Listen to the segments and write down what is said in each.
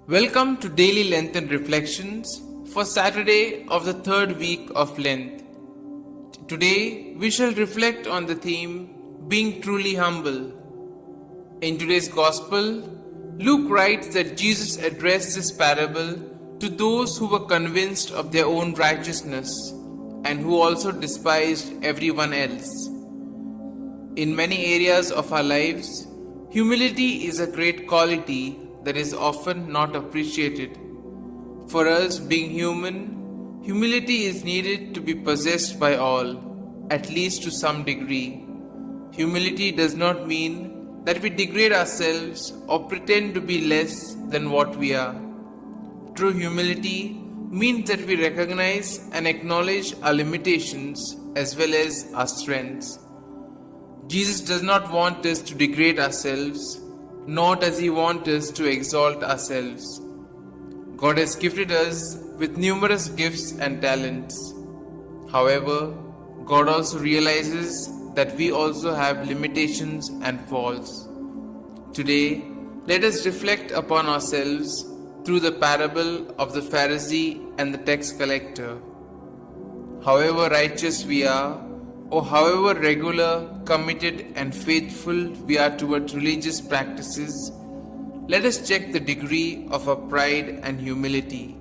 Welcome to Daily Lenten Reflections for Saturday of the third week of Lent. Today we shall reflect on the theme Being Truly Humble. In today's Gospel, Luke writes that Jesus addressed this parable to those who were convinced of their own righteousness and who also despised everyone else. In many areas of our lives, humility is a great quality that is often not appreciated. For us, being human, humility is needed to be possessed by all, at least to some degree. Humility does not mean that we degrade ourselves or pretend to be less than what we are. True humility means that we recognize and acknowledge our limitations as well as our strengths. Jesus does not want us to degrade ourselves, nor does He want us to exalt ourselves. God has gifted us with numerous gifts and talents. However, God also realizes that we also have limitations and faults. Today, let us reflect upon ourselves through the parable of the Pharisee and the tax collector. However righteous we are, or however regular, committed and faithful we are towards religious practices, let us check the degree of our pride and humility.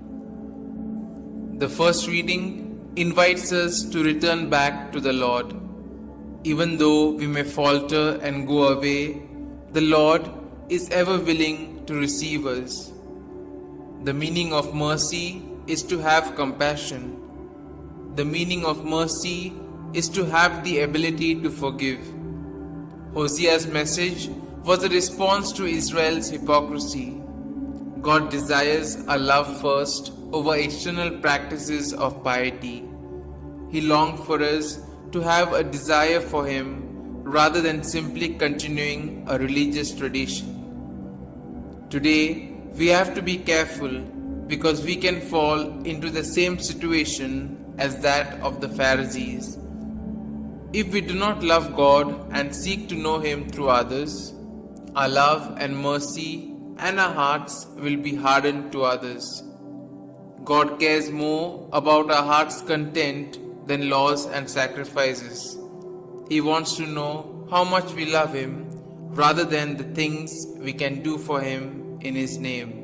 The first reading invites us to return back to the Lord. Even though we may falter and go away, the Lord is ever willing to receive us. The meaning of mercy is to have compassion. The meaning of mercy is to have the ability to forgive. Hosea's message was a response to Israel's hypocrisy. God desires our love first over external practices of piety. He longed for us to have a desire for Him rather than simply continuing a religious tradition. Today, we have to be careful because we can fall into the same situation as that of the Pharisees. If we do not love God and seek to know Him through others, our love and mercy and our hearts will be hardened to others. God cares more about our heart's content than laws and sacrifices. He wants to know how much we love Him rather than the things we can do for Him in His name.